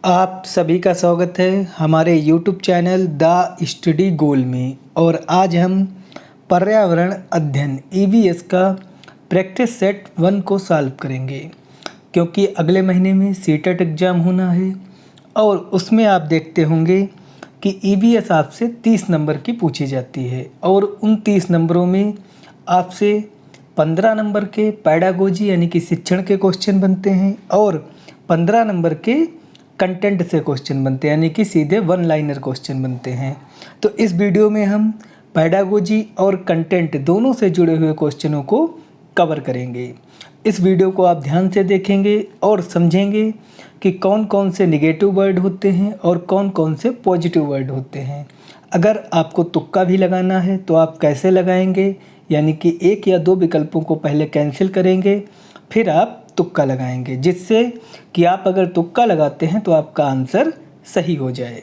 आप सभी का स्वागत है हमारे YouTube चैनल द स्टडी गोल में। और आज हम पर्यावरण अध्ययन EVS का प्रैक्टिस सेट 1 को सॉल्व करेंगे, क्योंकि अगले महीने में सीटेट एग्ज़ाम होना है और उसमें आप देखते होंगे कि EVS आपसे 30 नंबर की पूछी जाती है और उन 30 नंबरों में आपसे 15 नंबर के पैडागोजी यानी कि शिक्षण के क्वेश्चन बनते हैं और 15 नंबर के कंटेंट से क्वेश्चन बनते हैं, यानी कि सीधे 1 लाइनर क्वेश्चन बनते हैं। तो इस वीडियो में हम पैडागोजी और कंटेंट दोनों से जुड़े हुए क्वेश्चनों को कवर करेंगे। इस वीडियो को आप ध्यान से देखेंगे और समझेंगे कि कौन कौन से निगेटिव वर्ड होते हैं और कौन कौन से पॉजिटिव वर्ड होते हैं। अगर आपको तुक्का भी लगाना है तो आप कैसे लगाएंगे, यानी कि 1 या 2 विकल्पों को पहले कैंसिल करेंगे, फिर आप तुक्का लगाएंगे, जिससे कि आप अगर तुक्का लगाते हैं तो आपका आंसर सही हो जाए।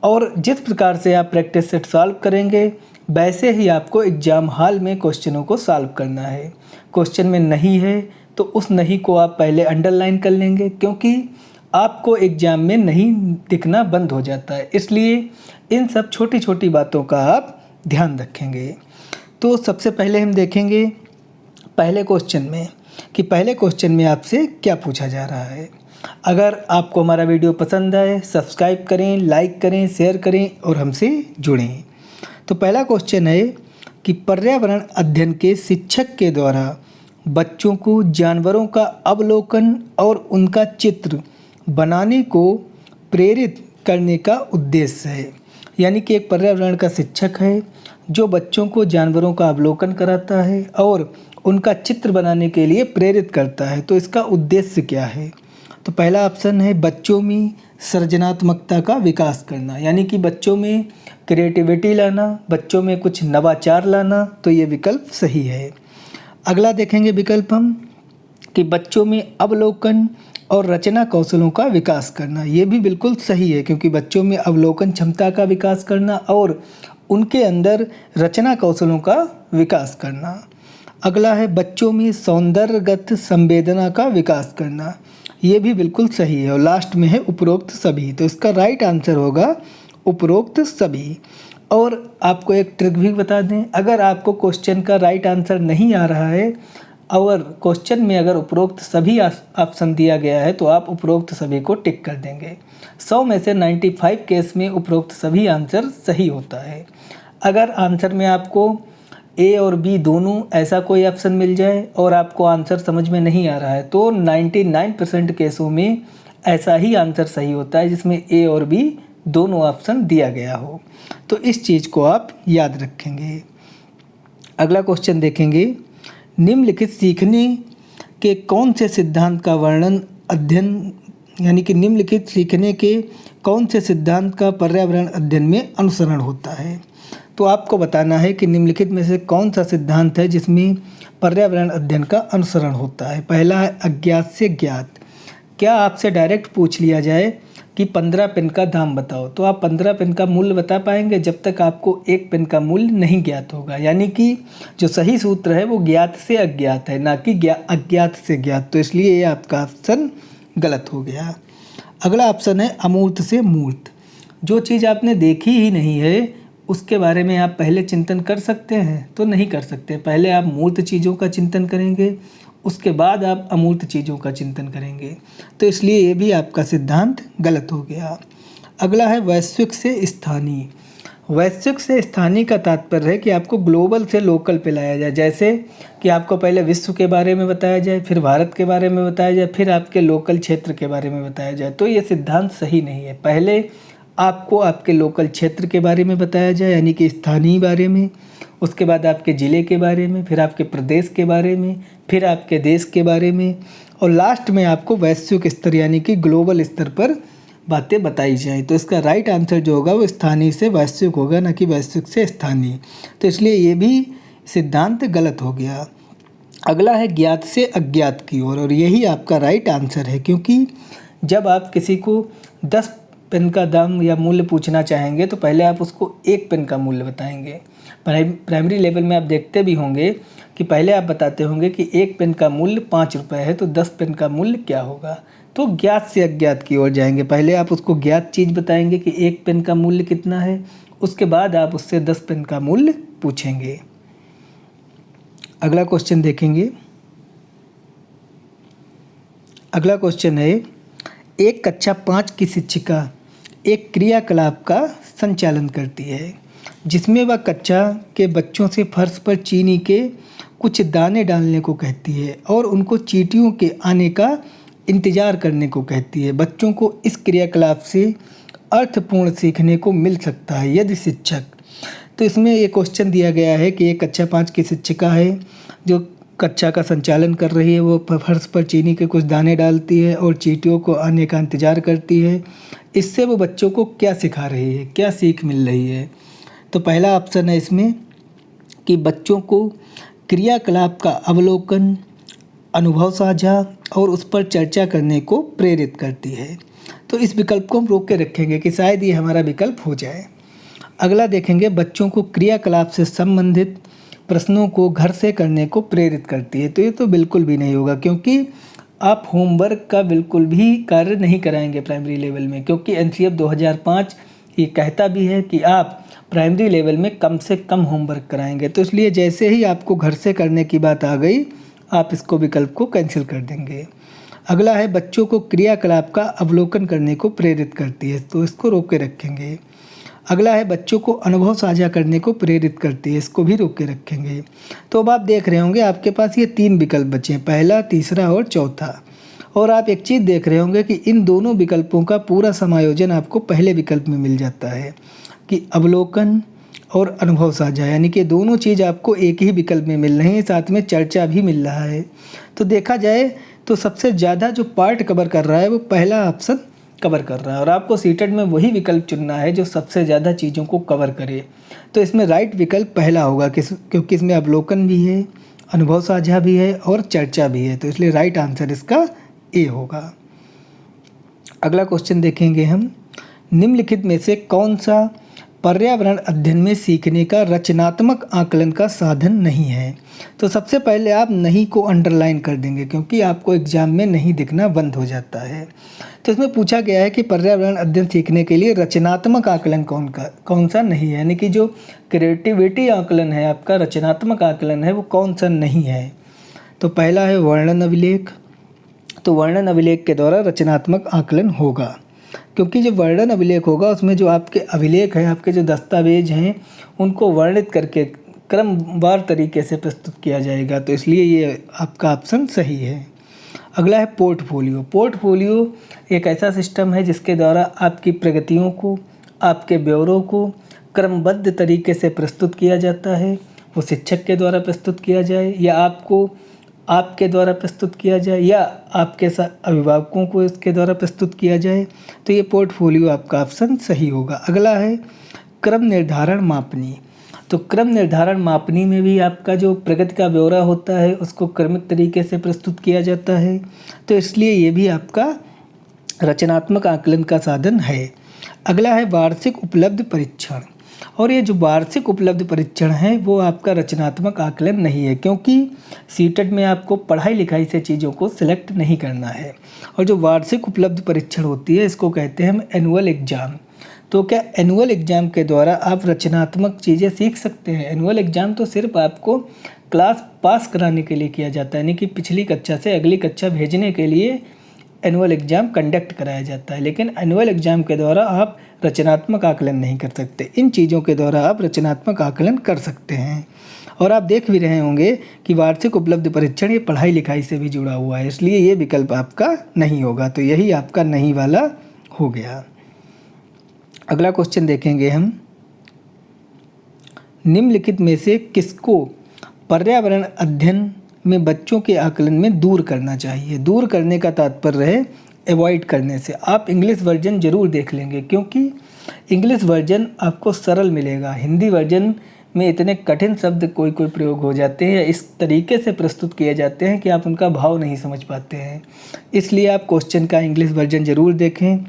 और जिस प्रकार से आप प्रैक्टिस सेट सॉल्व करेंगे वैसे ही आपको एग्ज़ाम हॉल में क्वेश्चनों को सॉल्व करना है। क्वेश्चन में नहीं है तो उस नहीं को आप पहले अंडरलाइन कर लेंगे, क्योंकि आपको एग्ज़ाम में नहीं दिखना बंद हो जाता है, इसलिए इन सब छोटी छोटी बातों का आप ध्यान रखेंगे। तो सबसे पहले हम देखेंगे पहले क्वेश्चन में कि पहले क्वेश्चन में आपसे क्या पूछा जा रहा है। अगर आपको हमारा वीडियो पसंद आए सब्सक्राइब करें, लाइक करें, शेयर करें और हमसे जुड़ें। तो पहला क्वेश्चन है कि पर्यावरण अध्ययन के शिक्षक के द्वारा बच्चों को जानवरों का अवलोकन और उनका चित्र बनाने को प्रेरित करने का उद्देश्य है। यानी कि एक पर्यावरण का शिक्षक है जो बच्चों को जानवरों का अवलोकन कराता है और उनका चित्र बनाने के लिए प्रेरित करता है। तो इसका उद्देश्य क्या है? तो पहला ऑप्शन है बच्चों में सृजनात्मकता का विकास करना, यानी कि बच्चों में क्रिएटिविटी लाना, बच्चों में कुछ नवाचार लाना। तो ये विकल्प सही है। अगला देखेंगे विकल्प हम कि बच्चों में अवलोकन और रचना कौशलों का विकास करना। ये भी बिल्कुल सही है, क्योंकि बच्चों में अवलोकन क्षमता का विकास करना और उनके अंदर रचना कौशलों का विकास करना। अगला है बच्चों में सौंदर्यगत संवेदना का विकास करना। ये भी बिल्कुल सही है। और लास्ट में है उपरोक्त सभी। तो इसका राइट आंसर होगा उपरोक्त सभी। और आपको एक ट्रिक भी बता दें, अगर आपको क्वेश्चन का राइट आंसर नहीं आ रहा है और क्वेश्चन में अगर उपरोक्त सभी ऑप्शन दिया गया है तो आप उपरोक्त सभी को टिक कर देंगे। 100 में से 95 केस में उपरोक्त सभी आंसर सही होता है। अगर आंसर में आपको A और B दोनों ऐसा कोई ऑप्शन मिल जाए और आपको आंसर समझ में नहीं आ रहा है तो 99% केसों में ऐसा ही आंसर सही होता है जिसमें A और B दोनों ऑप्शन दिया गया हो। तो इस चीज़ को आप याद रखेंगे। अगला क्वेश्चन देखेंगे, निम्नलिखित सीखने के कौन से सिद्धांत का वर्णन अध्ययन, यानी कि निम्नलिखित सीखने के कौन से सिद्धांत का पर्यावरण अध्ययन में अनुसरण होता है। तो आपको बताना है कि निम्नलिखित में से कौन सा सिद्धांत है जिसमें पर्यावरण अध्ययन का अनुसरण होता है। पहला है अज्ञात से ज्ञात। क्या आपसे डायरेक्ट पूछ लिया जाए कि 15 पेन का दाम बताओ, तो आप 15 पेन का मूल्य बता पाएंगे जब तक आपको 1 पेन का मूल्य नहीं ज्ञात होगा। यानी कि जो सही सूत्र है वो ज्ञात से अज्ञात है, ना कि अज्ञात से ज्ञात। तो इसलिए ये आपका ऑप्शन गलत हो गया। अगला ऑप्शन है अमूर्त से मूर्त। जो चीज़ आपने देखी ही नहीं है उसके बारे में आप पहले चिंतन कर सकते हैं? तो नहीं कर सकते। पहले आप मूर्त चीज़ों का चिंतन करेंगे, उसके बाद आप अमूर्त चीज़ों का चिंतन करेंगे। तो इसलिए ये भी आपका सिद्धांत गलत हो गया। अगला है वैश्विक से स्थानीय। वैश्विक से स्थानीय का तात्पर्य है कि आपको ग्लोबल से लोकल पे लाया जाए। जैसे कि आपको पहले विश्व के बारे में बताया जाए, फिर भारत के बारे में बताया जाए, फिर आपके लोकल क्षेत्र के बारे में बताया जाए। तो ये सिद्धांत सही नहीं है। पहले आपको आपके लोकल क्षेत्र के बारे में बताया जाए, यानी कि स्थानीय बारे में, उसके बाद आपके ज़िले के बारे में, फिर आपके प्रदेश के बारे में, फिर आपके देश के बारे में, और लास्ट में आपको वैश्विक स्तर यानी कि ग्लोबल स्तर पर बातें बताई जाए। तो इसका राइट आंसर जो होगा वो स्थानीय से वैश्विक होगा, ना कि वैश्विक से स्थानीय। तो इसलिए ये भी सिद्धांत गलत हो गया। अगला है ज्ञात से अज्ञात की ओर, और यही आपका राइट आंसर है, क्योंकि जब आप किसी को 10 पेन का दाम या मूल्य पूछना चाहेंगे तो पहले आप उसको 1 पेन का मूल्य बताएंगे। प्राइमरी लेवल में आप देखते भी होंगे कि पहले आप बताते होंगे कि 1 पेन का मूल्य 5 रुपये है, तो 10 पेन का मूल्य क्या होगा। तो ज्ञात से अज्ञात की ओर जाएंगे। पहले आप उसको ज्ञात चीज़ बताएंगे कि 1 पेन का मूल्य कितना है, उसके बाद आप उससे 10 पेन का मूल्य पूछेंगे। अगला क्वेश्चन देखेंगे। अगला क्वेश्चन है, एक कक्षा 5 की शिक्षिका एक क्रियाकलाप का संचालन करती है जिसमें वह कक्षा के बच्चों से फर्श पर चीनी के कुछ दाने डालने को कहती है और उनको चींटियों के आने का इंतज़ार करने को कहती है। बच्चों को इस क्रियाकलाप से अर्थपूर्ण सीखने को मिल सकता है यदि शिक्षक। तो इसमें ये क्वेश्चन दिया गया है कि एक कक्षा 5 की शिक्षिका है जो कक्षा का संचालन कर रही है, वो फर्श पर चीनी के कुछ दाने डालती है और चींटियों को आने का इंतज़ार करती है। इससे वो बच्चों को क्या सिखा रही है, क्या सीख मिल रही है? तो पहला ऑप्शन है इसमें कि बच्चों को क्रियाकलाप का अवलोकन, अनुभव साझा और उस पर चर्चा करने को प्रेरित करती है। तो इस विकल्प को हम रोक के रखेंगे कि शायद ये हमारा विकल्प हो जाए। अगला देखेंगे, बच्चों को क्रियाकलाप से संबंधित प्रश्नों को घर से करने को प्रेरित करती है। तो ये तो बिल्कुल भी नहीं होगा, क्योंकि आप होमवर्क का बिल्कुल भी कार्य नहीं कराएंगे प्राइमरी लेवल में, क्योंकि एनसीएफ 2005 ये कहता भी है कि आप प्राइमरी लेवल में कम से कम होमवर्क कराएंगे। तो इसलिए जैसे ही आपको घर से करने की बात आ गई, आप इसको विकल्प को कैंसिल कर देंगे। अगला है, बच्चों को क्रियाकलाप का अवलोकन करने को प्रेरित करती है। तो इसको रोक के रखेंगे। अगला है, बच्चों को अनुभव साझा करने को प्रेरित करती है। इसको भी रोक के रखेंगे। तो अब आप देख रहे होंगे आपके पास ये 3 विकल्प बचे हैं, पहला, तीसरा और चौथा। और आप एक चीज़ देख रहे होंगे कि इन दोनों विकल्पों का पूरा समायोजन आपको पहले विकल्प में मिल जाता है कि अवलोकन और अनुभव साझा, यानी कि दोनों चीज़ आपको एक ही विकल्प में मिल रही है, साथ में चर्चा भी मिल रहा है। तो देखा जाए तो सबसे ज़्यादा जो पार्ट कवर कर रहा है वो पहला ऑप्शन कवर कर रहा है, और आपको सीटेट में वही विकल्प चुनना है जो सबसे ज़्यादा चीज़ों को कवर करे। तो इसमें राइट विकल्प पहला होगा, क्योंकि इसमें अवलोकन भी है, अनुभव साझा भी है और चर्चा भी है। तो इसलिए राइट आंसर इसका ए होगा। अगला क्वेश्चन देखेंगे हम, निम्नलिखित में से कौन सा पर्यावरण अध्ययन में सीखने का रचनात्मक आकलन का साधन नहीं है? तो सबसे पहले आप नहीं को अंडरलाइन कर देंगे, क्योंकि आपको एग्जाम में नहीं दिखना बंद हो जाता है। तो इसमें पूछा गया है कि पर्यावरण अध्ययन सीखने के लिए रचनात्मक आकलन कौन सा नहीं है, यानी कि जो क्रिएटिविटी आकलन है आपका, रचनात्मक आकलन है, वो कौन सा नहीं है? तो पहला है वर्णन अभिलेख। तो वर्णन अभिलेख के द्वारा रचनात्मक आकलन होगा, क्योंकि जो वर्णन अभिलेख होगा उसमें जो आपके अभिलेख हैं, आपके जो दस्तावेज हैं, उनको वर्णित करके क्रमवार तरीके से प्रस्तुत किया जाएगा। तो इसलिए ये आपका ऑप्शन सही है। अगला है पोर्टफोलियो। पोर्टफोलियो एक ऐसा सिस्टम है जिसके द्वारा आपकी प्रगतियों को, आपके ब्यौरों को क्रमबद्ध तरीके से प्रस्तुत किया जाता है। वो शिक्षक के द्वारा प्रस्तुत किया जाए या आपके द्वारा प्रस्तुत किया जाए या आपके साथ अभिभावकों को इसके द्वारा प्रस्तुत किया जाए। तो ये पोर्टफोलियो आपका ऑप्शन सही होगा। अगला है क्रम निर्धारण मापनी। तो क्रम निर्धारण मापनी में भी आपका जो प्रगति का ब्यौरा होता है उसको क्रमिक तरीके से प्रस्तुत किया जाता है। तो इसलिए ये भी आपका रचनात्मक आकलन का साधन है। अगला है वार्षिक उपलब्ध परीक्षण। और ये जो वार्षिक उपलब्ध परीक्षण है वो आपका रचनात्मक आकलन नहीं है, क्योंकि सीटेट में आपको पढ़ाई लिखाई से चीज़ों को सिलेक्ट नहीं करना है। और जो वार्षिक उपलब्ध परीक्षण होती है इसको कहते हैं हम एनुअल एग्ज़ाम। तो क्या एनुअल एग्ज़ाम के द्वारा आप रचनात्मक चीज़ें सीख सकते हैं? एनुअल एग्ज़ाम तो सिर्फ आपको क्लास पास कराने के लिए किया जाता है, यानी कि पिछली कक्षा से अगली कक्षा भेजने के लिए एनुअल एग्ज़ाम कंडक्ट कराया जाता है। लेकिन एनुअल एग्ज़ाम के द्वारा आप रचनात्मक आकलन नहीं कर सकते। इन चीज़ों के द्वारा आप रचनात्मक आकलन कर सकते हैं। और आप देख भी रहे होंगे कि वार्षिक उपलब्ध परीक्षण ये पढ़ाई लिखाई से भी जुड़ा हुआ है, इसलिए ये विकल्प आपका नहीं होगा। तो यही आपका नहीं वाला हो गया। अगला क्वेश्चन देखेंगे हम, निम्नलिखित में से किसको पर्यावरण अध्ययन में बच्चों के आकलन में दूर करना चाहिए? दूर करने का तात्पर्य है अवॉइड करने से। आप इंग्लिश वर्जन ज़रूर देख लेंगे, क्योंकि इंग्लिश वर्जन आपको सरल मिलेगा। हिंदी वर्जन में इतने कठिन शब्द कोई प्रयोग हो जाते हैं, इस तरीके से प्रस्तुत किए जाते हैं कि आप उनका भाव नहीं समझ पाते हैं। इसलिए आप क्वेश्चन का इंग्लिश वर्जन ज़रूर देखें।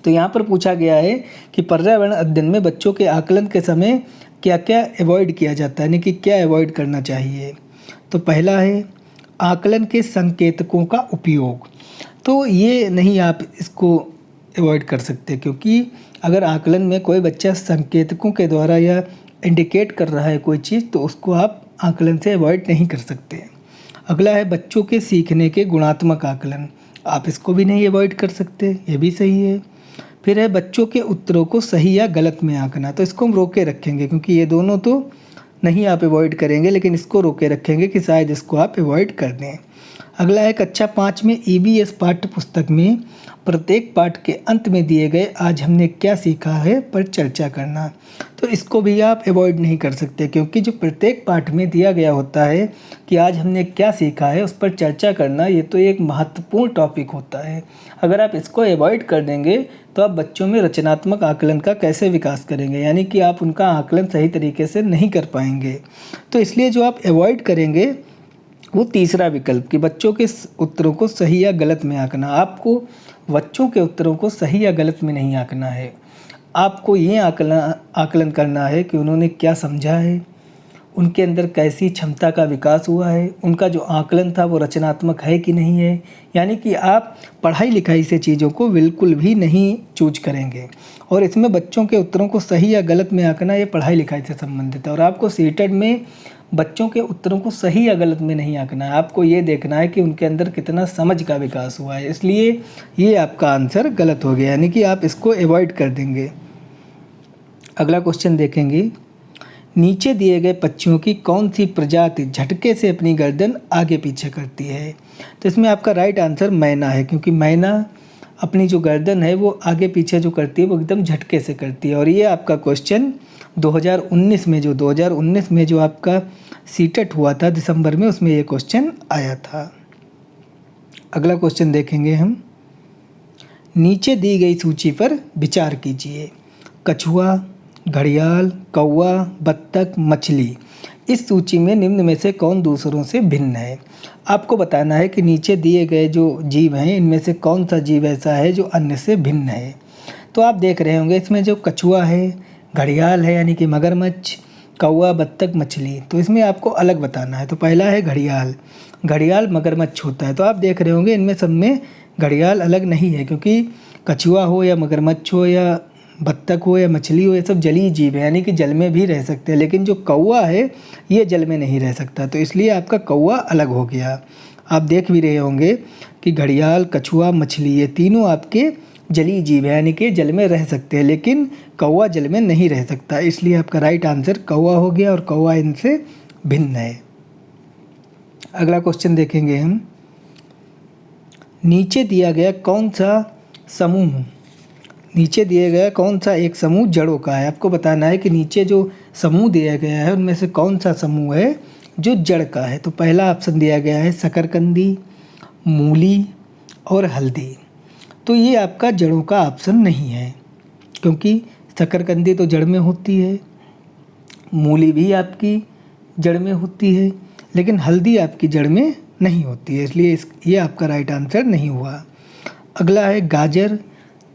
तो यहाँ पर पूछा गया है कि पर्यावरण अध्ययन में बच्चों के आकलन के समय क्या क्या अवॉइड किया जाता है, यानी कि क्या अवॉइड करना चाहिए? तो पहला है आकलन के संकेतकों का उपयोग। तो ये नहीं आप इसको अवॉइड कर सकते, क्योंकि अगर आकलन में कोई बच्चा संकेतकों के द्वारा या इंडिकेट कर रहा है कोई चीज़, तो उसको आप आकलन से अवॉइड नहीं कर सकते। अगला है बच्चों के सीखने के गुणात्मक आकलन, आप इसको भी नहीं अवॉइड कर सकते, ये भी सही है। फिर है बच्चों के उत्तरों को सही या गलत में आंकना, तो इसको हम रोके रखेंगे क्योंकि ये दोनों तो नहीं आप अवॉइड करेंगे, लेकिन इसको रोके रखेंगे कि शायद इसको आप अवॉइड कर दें। अगला है कक्षा 5 में ईवीएस पाठ्य पुस्तक में प्रत्येक पाठ के अंत में दिए गए आज हमने क्या सीखा है पर चर्चा करना, तो इसको भी आप अवॉइड नहीं कर सकते, क्योंकि जो प्रत्येक पाठ में दिया गया होता है कि आज हमने क्या सीखा है उस पर चर्चा करना, ये तो एक महत्वपूर्ण टॉपिक होता है। अगर आप इसको अवॉइड कर देंगे तो आप बच्चों में रचनात्मक आकलन का कैसे विकास करेंगे, यानी कि आप उनका आकलन सही तरीके से नहीं कर पाएंगे। तो इसलिए जो आप अवॉइड करेंगे वो तीसरा विकल्प कि बच्चों के उत्तरों को सही या गलत में आंकना। आपको बच्चों के उत्तरों को सही या गलत में नहीं आंकना है, आपको ये आकलन करना है कि उन्होंने क्या समझा है, उनके अंदर कैसी क्षमता का विकास हुआ है, उनका जो आकलन था वो रचनात्मक है कि नहीं है। यानी कि आप पढ़ाई लिखाई से चीज़ों को बिल्कुल भी नहीं चूज करेंगे, और इसमें बच्चों के उत्तरों को सही या गलत में आंकना ये पढ़ाई लिखाई से संबंधित है। और आपको सीटेट में बच्चों के उत्तरों को सही या गलत में नहीं आंकना है, आपको ये देखना है कि उनके अंदर कितना समझ का विकास हुआ है। इसलिए ये आपका आंसर गलत हो गया, यानी कि आप इसको अवॉइड कर देंगे। अगला क्वेश्चन देखेंगे, नीचे दिए गए पक्षियों की कौन सी प्रजाति झटके से अपनी गर्दन आगे पीछे करती है, तो इसमें आपका राइट आंसर मैना है, क्योंकि मैना अपनी जो गर्दन है वो आगे पीछे जो करती है वो एकदम झटके से करती है। और ये आपका क्वेश्चन 2019 में जो आपका सीटेट हुआ था दिसंबर में, उसमें ये क्वेश्चन आया था। अगला क्वेश्चन देखेंगे हम, नीचे दी गई सूची पर विचार कीजिए। कछुआ, घड़ियाल, कौवा, बत्तख, मछली, इस सूची में निम्न में से कौन दूसरों से भिन्न है। आपको बताना है कि नीचे दिए गए जो जीव हैं इनमें से कौन सा जीव ऐसा है जो अन्य से भिन्न है। तो आप देख रहे होंगे इसमें जो कछुआ है, घड़ियाल है यानी कि मगरमच्छ, कौवा, बत्तख, मछली, तो इसमें आपको अलग बताना है। तो पहला है घड़ियाल, घड़ियाल मगरमच्छ होता है, तो आप देख रहे होंगे इनमें सब में घड़ियाल अलग नहीं है, क्योंकि कछुआ हो या मगरमच्छ हो या बत्तख हो या मछली हो, ये सब जलीय जीव है, यानी कि जल में भी रह सकते हैं, लेकिन जो कौवा है ये जल में नहीं रह सकता, तो इसलिए आपका कौवा अलग हो गया। आप देख भी रहे होंगे कि घड़ियाल, कछुआ, मछली, ये तीनों आपके जलीय जीव है, यानी कि जल में रह सकते हैं, लेकिन कौवा जल में नहीं रह सकता, इसलिए आपका राइट आंसर कौवा हो गया, और कौवा इनसे भिन्न है। अगला क्वेश्चन देखेंगे हम, नीचे दिया गया कौन सा एक समूह जड़ों का है। आपको बताना है कि नीचे जो समूह दिया गया है उनमें से कौन सा समूह है जो जड़ का है। तो पहला ऑप्शन दिया गया है शकरकंदी, मूली और हल्दी, तो ये आपका जड़ों का ऑप्शन नहीं है, क्योंकि शकरकंदी तो जड़ में होती है, मूली भी आपकी जड़ में होती है, लेकिन हल्दी आपकी जड़ में नहीं होती है, इसलिए ये आपका राइट आंसर नहीं हुआ। अगला है गाजर,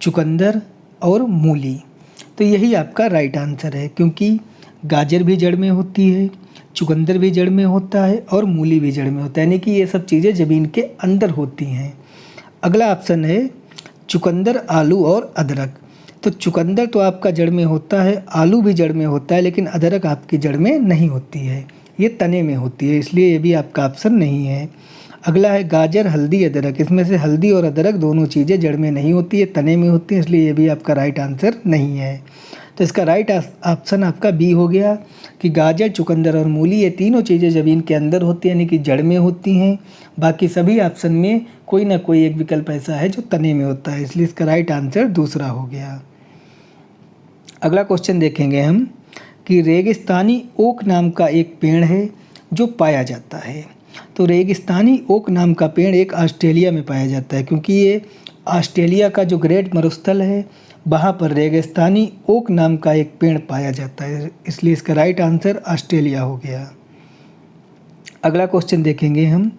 चुकंदर और मूली, तो यही आपका राइट आंसर है, क्योंकि गाजर भी जड़ में होती है, चुकंदर भी जड़ में होता है और मूली भी जड़ में होता है, यानी कि ये सब चीज़ें ज़मीन के अंदर होती हैं। अगला ऑप्शन है चुकंदर, आलू और अदरक, तो चुकंदर तो आपका जड़ में होता है, आलू भी जड़ में होता है, लेकिन अदरक आपकी जड़ में नहीं होती है, ये तने में होती है, इसलिए ये भी आपका ऑप्शन नहीं है। अगला है गाजर, हल्दी, अदरक, इसमें से हल्दी और अदरक दोनों चीज़ें जड़ में नहीं होती है, तने में होती है, इसलिए ये भी आपका राइट आंसर नहीं है। तो इसका राइट ऑप्शन आपका बी हो गया कि गाजर, चुकंदर और मूली ये तीनों चीज़ें ज़मीन के अंदर होती हैं, यानी कि जड़ में होती हैं, बाकी सभी ऑप्शन में कोई ना कोई एक विकल्प ऐसा है जो तने में होता है, इसलिए इसका राइट आंसर दूसरा हो गया। अगला क्वेश्चन देखेंगे हम कि रेगिस्तानी ओक नाम का एक पेड़ है जो पाया जाता है। तो रेगिस्तानी ओक नाम का पेड़ एक ऑस्ट्रेलिया में पाया जाता है, क्योंकि ये ऑस्ट्रेलिया का जो ग्रेट मरुस्थल है वहाँ पर रेगिस्तानी ओक नाम का एक पेड़ पाया जाता है, इसलिए इसका राइट आंसर ऑस्ट्रेलिया हो गया। अगला क्वेश्चन देखेंगे हम,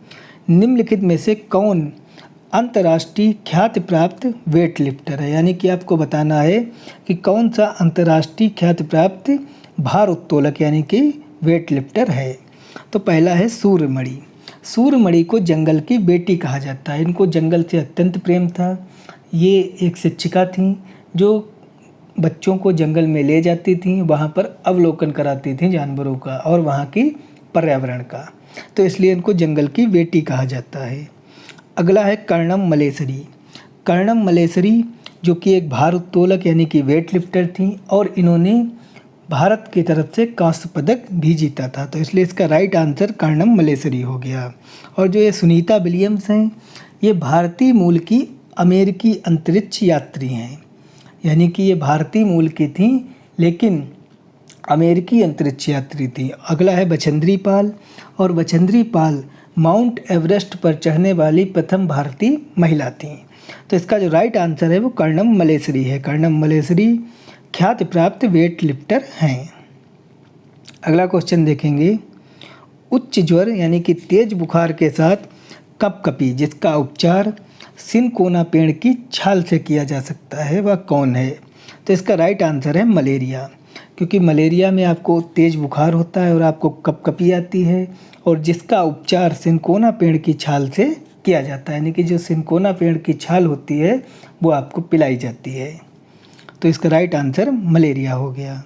निम्नलिखित में से कौन अंतर्राष्ट्रीय ख्याति प्राप्त वेट लिफ्टर है, यानी कि आपको बताना है कि कौन सा अंतर्राष्ट्रीय ख्याति प्राप्त भार उत्तोलक यानी कि वेट लिफ्टर है। तो पहला है सूर्यमणि, सूर्यमणि को जंगल की बेटी कहा जाता है। इनको जंगल से अत्यंत प्रेम था। ये एक शिक्षिका थीं जो बच्चों को जंगल में ले जाती थीं, वहाँ पर अवलोकन कराती थीं जानवरों का और वहाँ की पर्यावरण का, तो इसलिए इनको जंगल की बेटी कहा जाता है। अगला है कर्णम मलेसरी। कर्णम मलेसरी जो कि एक भारोत्तोलक यानी कि वेट लिफ्टर थी और इन्होंने भारत की तरफ से कांस्य पदक भी जीता था, तो इसलिए इसका राइट आंसर कर्णम मलेसरी हो गया। और जो ये सुनीता विलियम्स हैं, ये भारतीय मूल की अमेरिकी अंतरिक्ष यात्री हैं, यानी कि ये भारतीय मूल की थी लेकिन अमेरिकी अंतरिक्ष यात्री थी। अगला है बछेंद्री पाल, और बछेंद्री पाल माउंट एवरेस्ट पर चढ़ने वाली प्रथम भारतीय महिला थी। तो इसका जो राइट आंसर है वो कर्णम मलेसरी है। कर्णम मलेसरी ख्याति प्राप्त वेट लिफ्टर हैं। अगला क्वेश्चन देखेंगे, उच्च ज्वर यानी कि तेज बुखार के साथ कपकपी जिसका उपचार सिनकोना पेड़ की छाल से किया जा सकता है वह कौन है? तो इसका राइट आंसर है मलेरिया, क्योंकि मलेरिया में आपको तेज बुखार होता है और आपको कपकपी आती है, और जिसका उपचार सिनकोना पेड़ की छाल से किया जाता है, यानी कि जो सिनकोना पेड़ की छाल होती है वो आपको पिलाई जाती है। तो इसका राइट आंसर मलेरिया हो गया।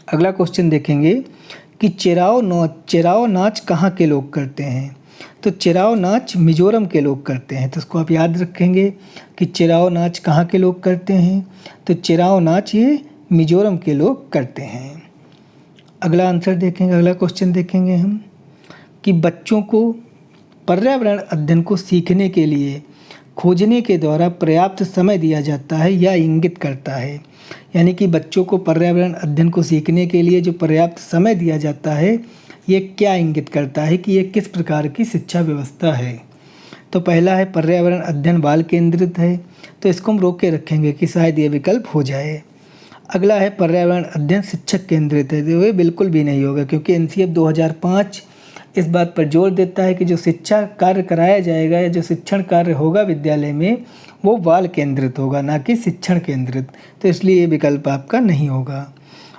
अगला क्वेश्चन देखेंगे कि चेराओ नाच कहाँ के लोग करते हैं? तो चेराओ नाच मिजोरम के लोग करते हैं, तो इसको आप याद रखेंगे कि चेराओ नाच कहाँ के लोग करते हैं। तो चेराओ नाच ये मिजोरम के लोग करते हैं। अगला आंसर देखेंगे, अगला क्वेश्चन देखेंगे हम कि बच्चों को पर्यावरण अध्ययन को सीखने के लिए खोजने के द्वारा पर्याप्त समय दिया जाता है या इंगित करता है, यानी कि बच्चों को पर्यावरण अध्ययन को सीखने के लिए जो पर्याप्त समय दिया जाता है ये क्या इंगित करता है कि ये किस प्रकार की शिक्षा व्यवस्था है? तो पहला है पर्यावरण अध्ययन बाल केंद्रित है, तो इसको हम रोक के रखेंगे कि शायद ये विकल्प हो जाए। अगला है पर्यावरण अध्ययन शिक्षक केंद्रित है, तो ये बिल्कुल भी नहीं होगा, क्योंकि एनसीएफ 2005 इस बात पर जोर देता है कि जो शिक्षा कार्य कराया जाएगा या जो शिक्षण कार्य होगा विद्यालय में वो बाल केंद्रित होगा, ना कि शिक्षण केंद्रित, तो इसलिए ये विकल्प आपका नहीं होगा।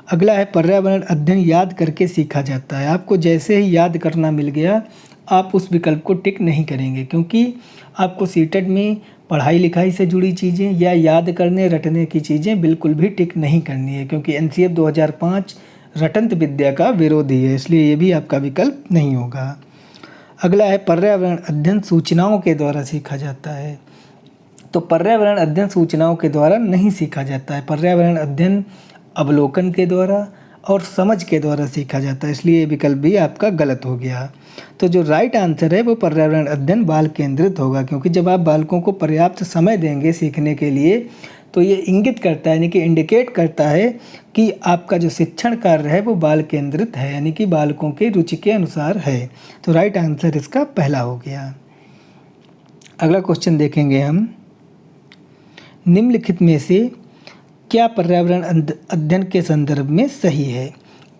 अगला है पर्यावरण अध्ययन याद करके सीखा जाता है। आपको जैसे ही याद करना मिल गया आप उस विकल्प को टिक नहीं करेंगे, क्योंकि आपको सीटेट में पढ़ाई लिखाई से जुड़ी चीज़ें या याद करने रटने की चीज़ें बिल्कुल भी टिक नहीं करनी है, क्योंकि एनसीएफ 2005 रटंत विद्या का विरोधी है, इसलिए ये भी आपका विकल्प नहीं होगा। अगला है पर्यावरण अध्ययन सूचनाओं के द्वारा सीखा जाता है। तो पर्यावरण अध्ययन सूचनाओं के द्वारा नहीं सीखा जाता है, पर्यावरण अध्ययन अवलोकन के द्वारा और समझ के द्वारा सीखा जाता है, इसलिए ये विकल्प भी आपका गलत हो गया। तो जो राइट आंसर है वो पर्यावरण अध्ययन बाल केंद्रित होगा, क्योंकि जब आप बालकों को पर्याप्त समय देंगे सीखने के लिए तो ये इंगित करता है, यानी कि इंडिकेट करता है कि आपका जो शिक्षण कार्य है वो बाल केंद्रित है, यानी कि बालकों के रुचि के अनुसार है। तो राइट आंसर इसका पहला हो गया। अगला क्वेश्चन देखेंगे हम, निम्नलिखित में से क्या पर्यावरण अध्ययन के संदर्भ में सही है?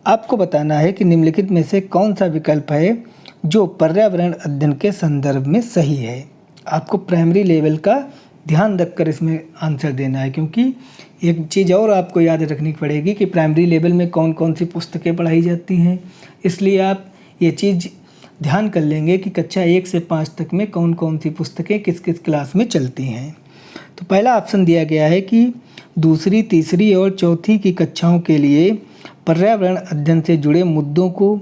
आपको बताना है कि निम्नलिखित में से कौन सा विकल्प है जो पर्यावरण अध्ययन के संदर्भ में सही है। आपको प्राइमरी लेवल का ध्यान रखकर इसमें आंसर देना है, क्योंकि एक चीज़ और आपको याद रखनी पड़ेगी कि प्राइमरी लेवल में कौन कौन सी पुस्तकें पढ़ाई जाती हैं, इसलिए आप ये चीज़ ध्यान कर लेंगे कि कक्षा 1 से 5 तक में कौन कौन सी पुस्तकें किस किस क्लास में चलती हैं। तो पहला ऑप्शन दिया गया है कि दूसरी, तीसरी और चौथी की कक्षाओं के लिए पर्यावरण अध्ययन से जुड़े मुद्दों को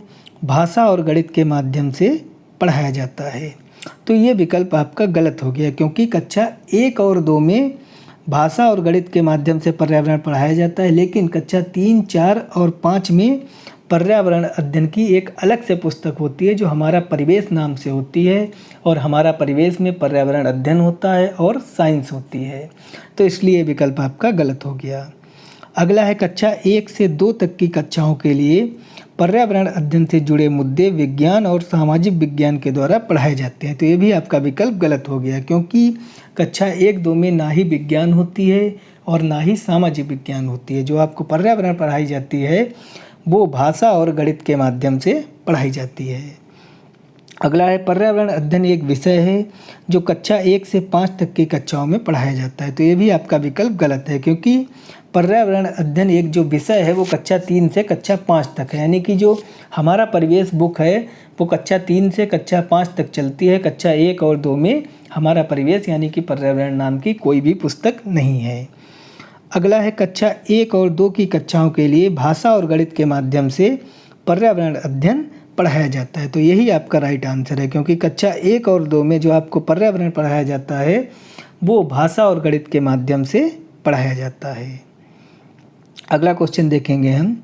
भाषा और गणित के माध्यम से पढ़ाया जाता है। तो ये विकल्प आपका गलत हो गया, क्योंकि कक्षा 1 और 2 में भाषा और गणित के माध्यम से पर्यावरण पढ़ाया जाता है, लेकिन कक्षा 3, 4 और 5 में पर्यावरण अध्ययन की एक अलग से पुस्तक होती है जो हमारा परिवेश नाम से होती है, और हमारा परिवेश में पर्यावरण अध्ययन होता है और साइंस होती है। तो इसलिए विकल्प आपका गलत हो गया। अगला है कक्षा 1 से 2 तक की कक्षाओं के लिए पर्यावरण अध्ययन से जुड़े मुद्दे विज्ञान और सामाजिक विज्ञान के द्वारा पढ़ाए जाते हैं। तो ये भी आपका विकल्प गलत हो गया, क्योंकि कक्षा 1-2 में ना ही विज्ञान होती है और ना ही सामाजिक विज्ञान होती है। जो आपको पर्यावरण पढ़ाई जाती है वो भाषा और गणित के माध्यम से पढ़ाई जाती है। अगला है पर्यावरण अध्ययन एक विषय है जो कक्षा 1 से 5 तक की कक्षाओं में पढ़ाया जाता है। तो ये भी आपका विकल्प गलत है, क्योंकि पर्यावरण अध्ययन एक जो विषय है वो कक्षा 3 से कक्षा 5 तक है। यानी कि जो हमारा परिवेश बुक है वो कक्षा 3 से कक्षा 5 तक चलती है। कक्षा 1 और 2 में हमारा परिवेश यानी कि पर्यावरण नाम की कोई भी पुस्तक नहीं है। अगला है कक्षा 1 और 2 की कक्षाओं के लिए भाषा और गणित के माध्यम से पर्यावरण अध्ययन पढ़ाया जाता है। तो यही आपका राइट आंसर है, क्योंकि कक्षा 1 और 2 में जो आपको पर्यावरण पढ़ाया जाता है वो भाषा और गणित के माध्यम से पढ़ाया जाता है। अगला क्वेश्चन देखेंगे हम,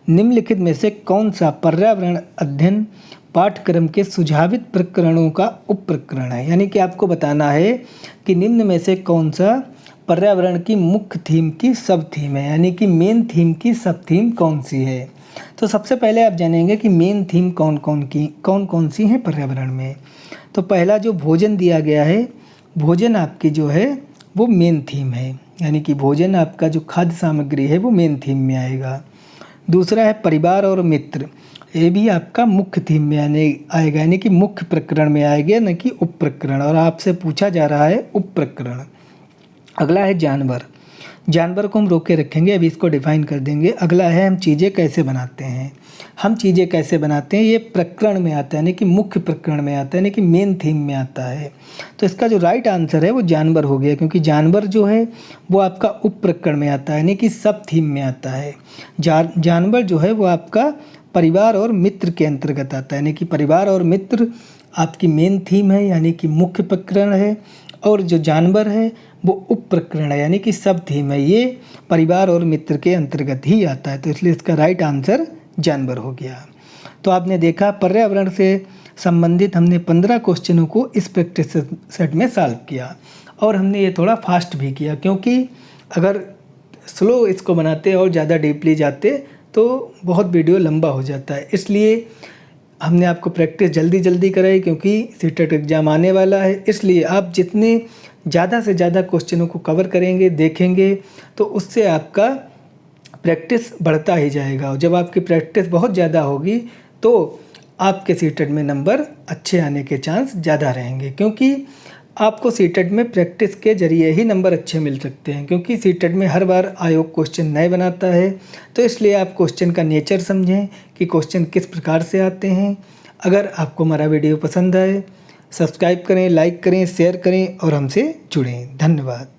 निम्नलिखित में से कौन सा पर्यावरण अध्ययन पाठ्यक्रम के सुझावित प्रकरणों का उप प्रकरण है। यानी कि आपको बताना है कि निम्न में से कौन सा पर्यावरण की मुख्य थीम की सब थीम है, यानी कि मेन थीम की सब थीम कौन सी है। तो सबसे पहले आप जानेंगे कि मेन थीम कौन कौन सी हैं पर्यावरण में। तो पहला जो भोजन दिया गया है, भोजन आपकी जो है वो मेन थीम है, यानी कि भोजन आपका जो खाद्य सामग्री है वो मेन थीम में आएगा। दूसरा है परिवार और मित्र, ये भी आपका मुख्य थीम में आएगा, यानी कि मुख्य प्रकरण में आएगा, न कि उप प्रकरण, और आपसे पूछा जा रहा है उप प्रकरण। अगला है जानवर, जानवर को हम रोक के रखेंगे, अभी इसको डिफाइन कर देंगे। अगला है हम चीज़ें कैसे बनाते हैं। हम चीज़ें कैसे बनाते हैं ये प्रकरण में आता है, यानी कि मुख्य प्रकरण में आता है, यानी कि मेन थीम में आता है। तो इसका जो राइट आंसर है वो जानवर हो गया, क्योंकि जानवर जो है वो आपका उप प्रकरण में आता है, यानी कि सब थीम में आता है। जानवर जो है वो आपका परिवार और मित्र के अंतर्गत आता है, यानी कि परिवार और मित्र आपकी मेन थीम है, यानी कि मुख्य प्रकरण है, और जो जानवर है वो उप प्रकरण है, यानी कि सब थीम है, ये परिवार और मित्र के अंतर्गत ही आता है। तो इसलिए इसका राइट आंसर जानवर हो गया। तो आपने देखा पर्यावरण से संबंधित हमने 15 क्वेश्चनों को इस प्रैक्टिस सेट में सॉल्व किया, और हमने ये थोड़ा फास्ट भी किया, क्योंकि अगर स्लो इसको बनाते और ज़्यादा डीपली जाते तो बहुत वीडियो लंबा हो जाता है। इसलिए हमने आपको प्रैक्टिस जल्दी कराई, क्योंकि सीटेट एग्ज़ाम आने वाला है। इसलिए आप जितने ज़्यादा से ज़्यादा क्वेश्चनों को कवर करेंगे, देखेंगे, तो उससे आपका प्रैक्टिस बढ़ता ही जाएगा, और जब आपकी प्रैक्टिस बहुत ज़्यादा होगी तो आपके सीटेट में नंबर अच्छे आने के चांस ज़्यादा रहेंगे, क्योंकि आपको सीटेट में प्रैक्टिस के जरिए ही नंबर अच्छे मिल सकते हैं, क्योंकि सीटेट में हर बार आयोग क्वेश्चन नए बनाता है। तो इसलिए आप क्वेश्चन का नेचर समझें कि क्वेश्चन किस प्रकार से आते हैं। अगर आपको हमारा वीडियो पसंद आए, सब्सक्राइब करें, लाइक करें, शेयर करें और हमसे जुड़ें। धन्यवाद।